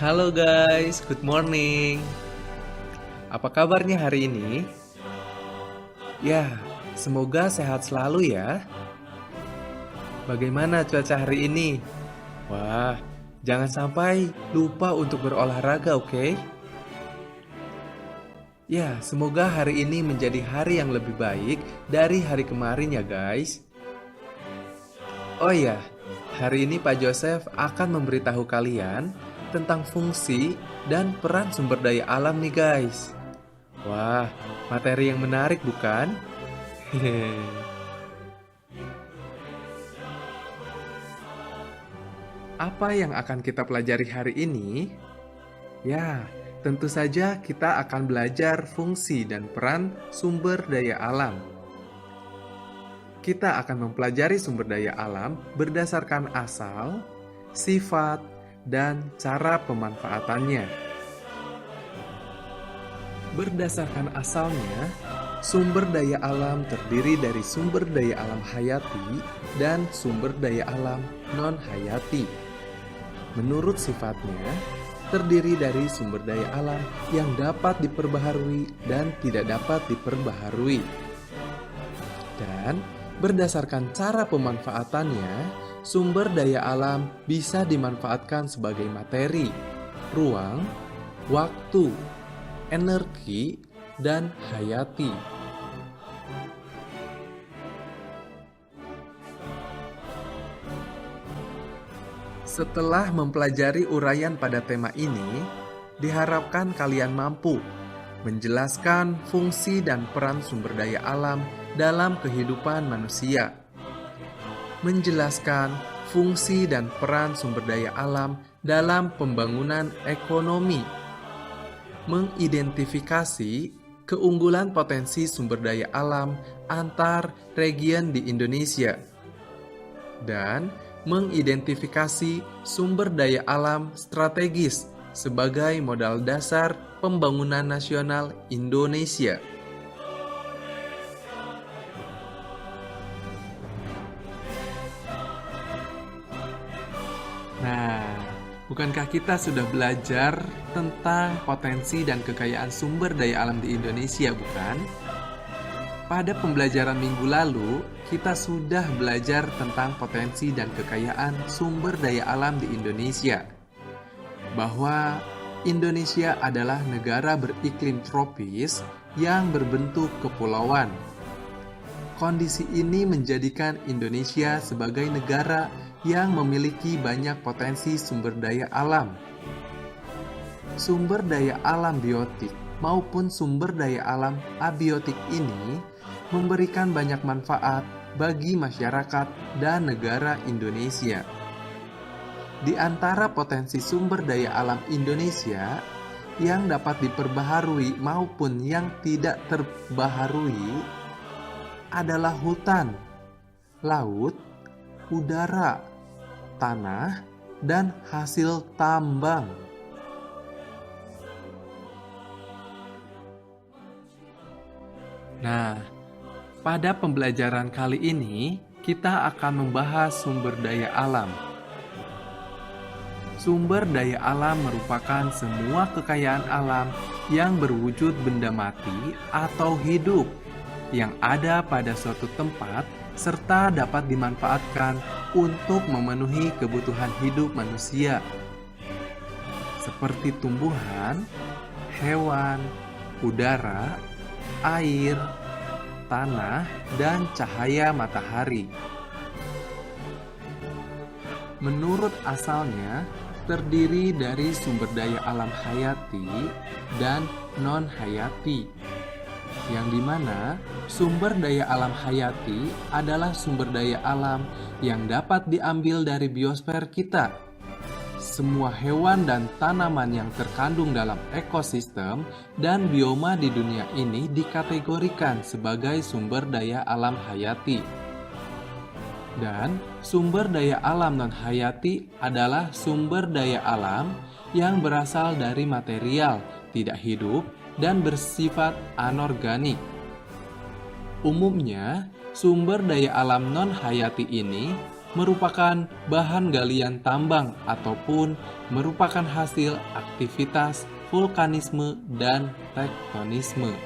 Halo guys, good morning. Apa kabarnya hari ini? Ya, semoga sehat selalu ya. Bagaimana cuaca hari ini? Wah, jangan sampai lupa untuk berolahraga, oke? Ya, semoga hari ini menjadi hari yang lebih baik dari hari kemarin ya guys. Oh ya, hari ini Pak Joseph akan memberitahu kalian tentang fungsi dan peran sumber daya alam nih guys. Wah, materi yang menarik bukan? Hehe. Apa yang akan kita pelajari hari ini? Ya, tentu saja kita akan belajar fungsi dan peran sumber daya alam. Kita akan mempelajari sumber daya alam berdasarkan asal, sifat, dan cara pemanfaatannya. Berdasarkan asalnya, sumber daya alam terdiri dari sumber daya alam hayati dan sumber daya alam non-hayati. Menurut sifatnya, terdiri dari sumber daya alam yang dapat diperbaharui dan tidak dapat diperbaharui. Dan berdasarkan cara pemanfaatannya, sumber daya alam bisa dimanfaatkan sebagai materi, ruang, waktu, energi, dan hayati. Setelah mempelajari uraian pada tema ini, diharapkan kalian mampu menjelaskan fungsi dan peran sumber daya alam dalam kehidupan manusia, menjelaskan fungsi dan peran sumber daya alam dalam pembangunan ekonomi, mengidentifikasi keunggulan potensi sumber daya alam antar region di Indonesia, dan mengidentifikasi sumber daya alam strategis sebagai modal dasar pembangunan nasional Indonesia. Nah, bukankah kita sudah belajar tentang potensi dan kekayaan sumber daya alam di Indonesia, bukan? Pada pembelajaran minggu lalu, kita sudah belajar tentang potensi dan kekayaan sumber daya alam di Indonesia. Bahwa Indonesia adalah negara beriklim tropis yang berbentuk kepulauan. Kondisi ini menjadikan Indonesia sebagai negara yang memiliki banyak potensi sumber daya alam. Sumber daya alam biotik maupun sumber daya alam abiotik ini memberikan banyak manfaat bagi masyarakat dan negara Indonesia. Di antara potensi sumber daya alam Indonesia yang dapat diperbaharui maupun yang tidak terbaharui adalah hutan, laut, udara, tanah, dan hasil tambang. Nah, pada pembelajaran kali ini kita akan membahas sumber daya alam. Sumber daya alam merupakan semua kekayaan alam yang berwujud benda mati atau hidup yang ada pada suatu tempat serta dapat dimanfaatkan untuk memenuhi kebutuhan hidup manusia, seperti tumbuhan, hewan, udara, air, tanah, dan cahaya matahari. Menurut asalnya, terdiri dari sumber daya alam hayati dan non-hayati, yang dimana sumber daya alam hayati adalah sumber daya alam yang dapat diambil dari biosfer kita. Semua hewan dan tanaman yang terkandung dalam ekosistem dan bioma di dunia ini dikategorikan sebagai sumber daya alam hayati. Dan sumber daya alam non-hayati adalah sumber daya alam yang berasal dari material tidak hidup dan bersifat anorganik. Umumnya, sumber daya alam non-hayati ini merupakan bahan galian tambang ataupun merupakan hasil aktivitas vulkanisme dan tektonisme.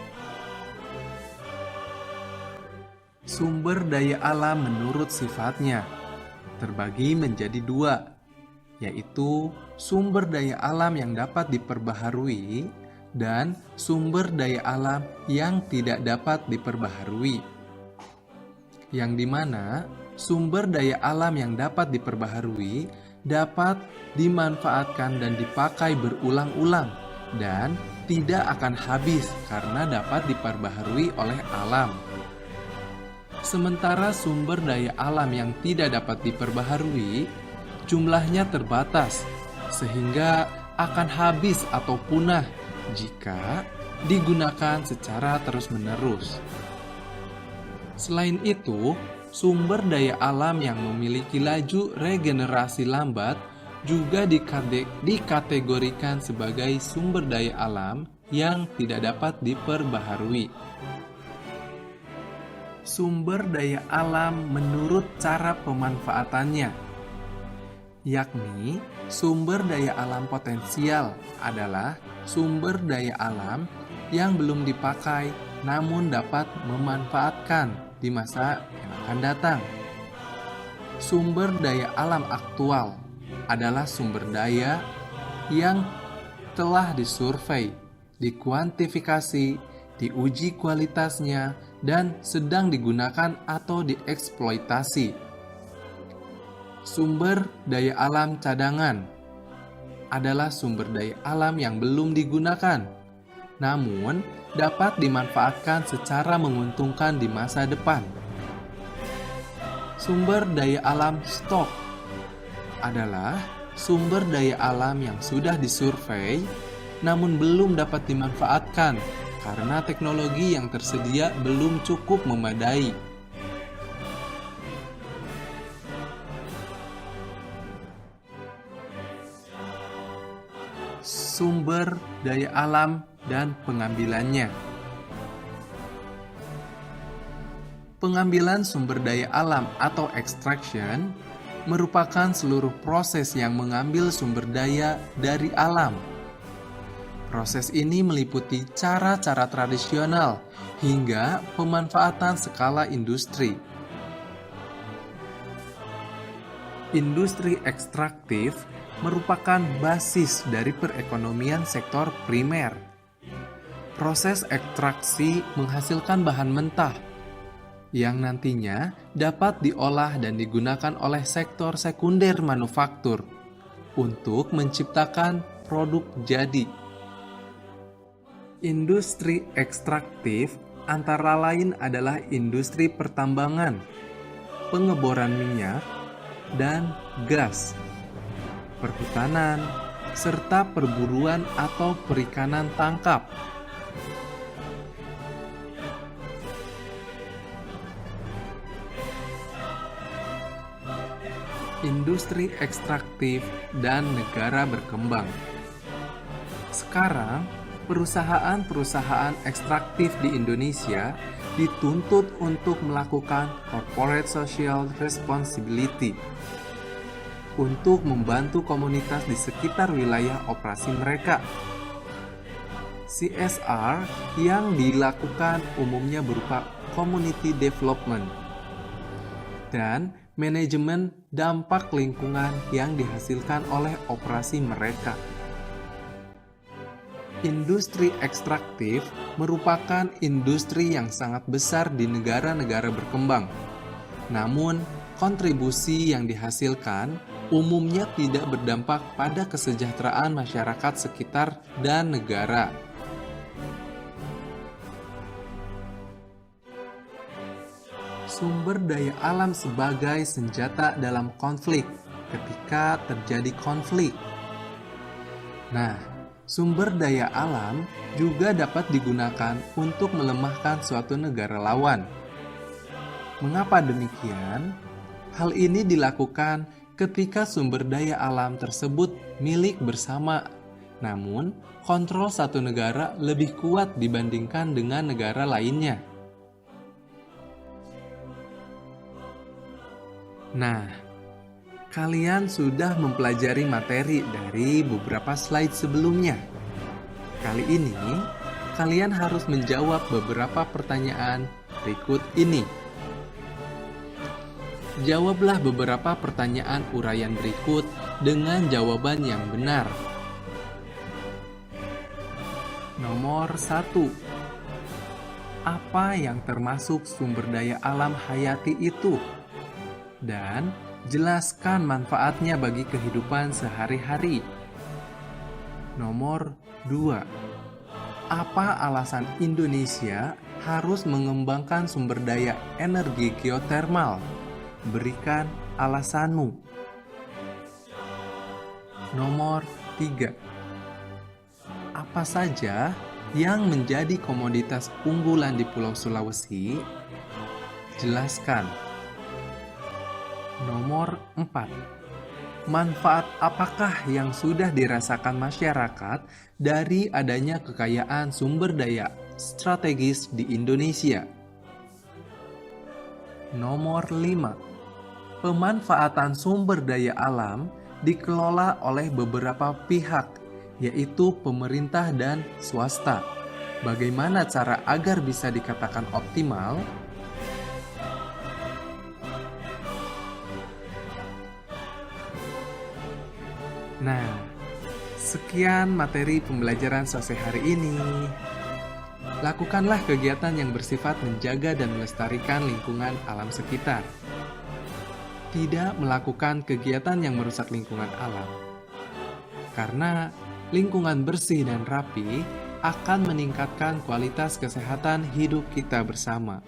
Sumber daya alam menurut sifatnya terbagi menjadi dua, yaitu sumber daya alam yang dapat diperbaharui dan sumber daya alam yang tidak dapat diperbaharui. Yang dimana sumber daya alam yang dapat diperbaharui dapat dimanfaatkan dan dipakai berulang-ulang dan tidak akan habis karena dapat diperbaharui oleh alam. Sementara sumber daya alam yang tidak dapat diperbaharui, jumlahnya terbatas, sehingga akan habis atau punah jika digunakan secara terus-menerus. Selain itu, sumber daya alam yang memiliki laju regenerasi lambat juga dikategorikan sebagai sumber daya alam yang tidak dapat diperbaharui. Sumber daya alam menurut cara pemanfaatannya, yakni sumber daya alam potensial adalah sumber daya alam yang belum dipakai namun dapat memanfaatkan di masa yang akan datang. Sumber daya alam aktual adalah sumber daya yang telah disurvei, dikuantifikasi, diuji kualitasnya, dan sedang digunakan atau dieksploitasi. Sumber daya alam cadangan adalah sumber daya alam yang belum digunakan, namun dapat dimanfaatkan secara menguntungkan di masa depan. Sumber daya alam stok adalah sumber daya alam yang sudah disurvei, namun belum dapat dimanfaatkan karena teknologi yang tersedia belum cukup memadai. Sumber daya alam dan pengambilannya. Pengambilan sumber daya alam atau extraction merupakan seluruh proses yang mengambil sumber daya dari alam. Proses ini meliputi cara-cara tradisional hingga pemanfaatan skala industri. Industri ekstraktif merupakan basis dari perekonomian sektor primer. Proses ekstraksi menghasilkan bahan mentah yang nantinya dapat diolah dan digunakan oleh sektor sekunder manufaktur untuk menciptakan produk jadi. Industri ekstraktif antara lain adalah industri pertambangan, pengeboran minyak dan gas, perhutanan, serta perburuan atau perikanan tangkap. Industri ekstraktif dan negara berkembang. Sekarang, perusahaan-perusahaan ekstraktif di Indonesia dituntut untuk melakukan corporate social responsibility untuk membantu komunitas di sekitar wilayah operasi mereka. CSR yang dilakukan umumnya berupa community development dan manajemen dampak lingkungan yang dihasilkan oleh operasi mereka. Industri ekstraktif merupakan industri yang sangat besar di negara-negara berkembang. Namun, kontribusi yang dihasilkan umumnya tidak berdampak pada kesejahteraan masyarakat sekitar dan negara. Sumber daya alam sebagai senjata dalam konflik ketika terjadi konflik. Nah, sumber daya alam juga dapat digunakan untuk melemahkan suatu negara lawan. Mengapa demikian? Hal ini dilakukan ketika sumber daya alam tersebut milik bersama, namun kontrol satu negara lebih kuat dibandingkan dengan negara lainnya. Nah, Kalian sudah mempelajari materi dari beberapa slide sebelumnya. Kali ini, kalian harus menjawab beberapa pertanyaan berikut ini. Jawablah beberapa pertanyaan uraian berikut dengan jawaban yang benar. Nomor 1. Apa yang termasuk sumber daya alam hayati itu? Dan jelaskan manfaatnya bagi kehidupan sehari-hari. Nomor 2. Apa alasan Indonesia harus mengembangkan sumber daya energi geotermal? Berikan alasanmu. Nomor 3. Apa saja yang menjadi komoditas unggulan di Pulau Sulawesi? Jelaskan. Nomor 4. Manfaat apakah yang sudah dirasakan masyarakat dari adanya kekayaan sumber daya strategis di Indonesia? Nomor 5. Pemanfaatan sumber daya alam dikelola oleh beberapa pihak, yaitu pemerintah dan swasta. Bagaimana cara agar bisa dikatakan optimal? Nah, sekian materi pembelajaran sosial hari ini. Lakukanlah kegiatan yang bersifat menjaga dan melestarikan lingkungan alam sekitar. Tidak melakukan kegiatan yang merusak lingkungan alam. Karena lingkungan bersih dan rapi akan meningkatkan kualitas kesehatan hidup kita bersama.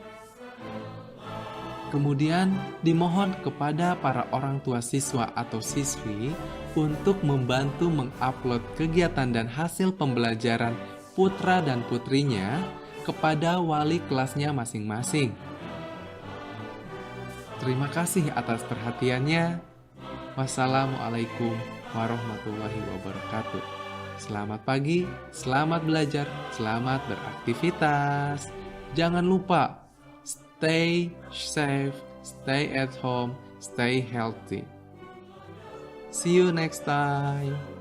Kemudian dimohon kepada para orang tua siswa atau siswi untuk membantu mengupload kegiatan dan hasil pembelajaran putra dan putrinya kepada wali kelasnya masing-masing. Terima kasih atas perhatiannya. Wassalamualaikum warahmatullahi wabarakatuh. Selamat pagi, selamat belajar, selamat beraktivitas. Jangan lupa stay safe, stay at home, stay healthy. See you next time.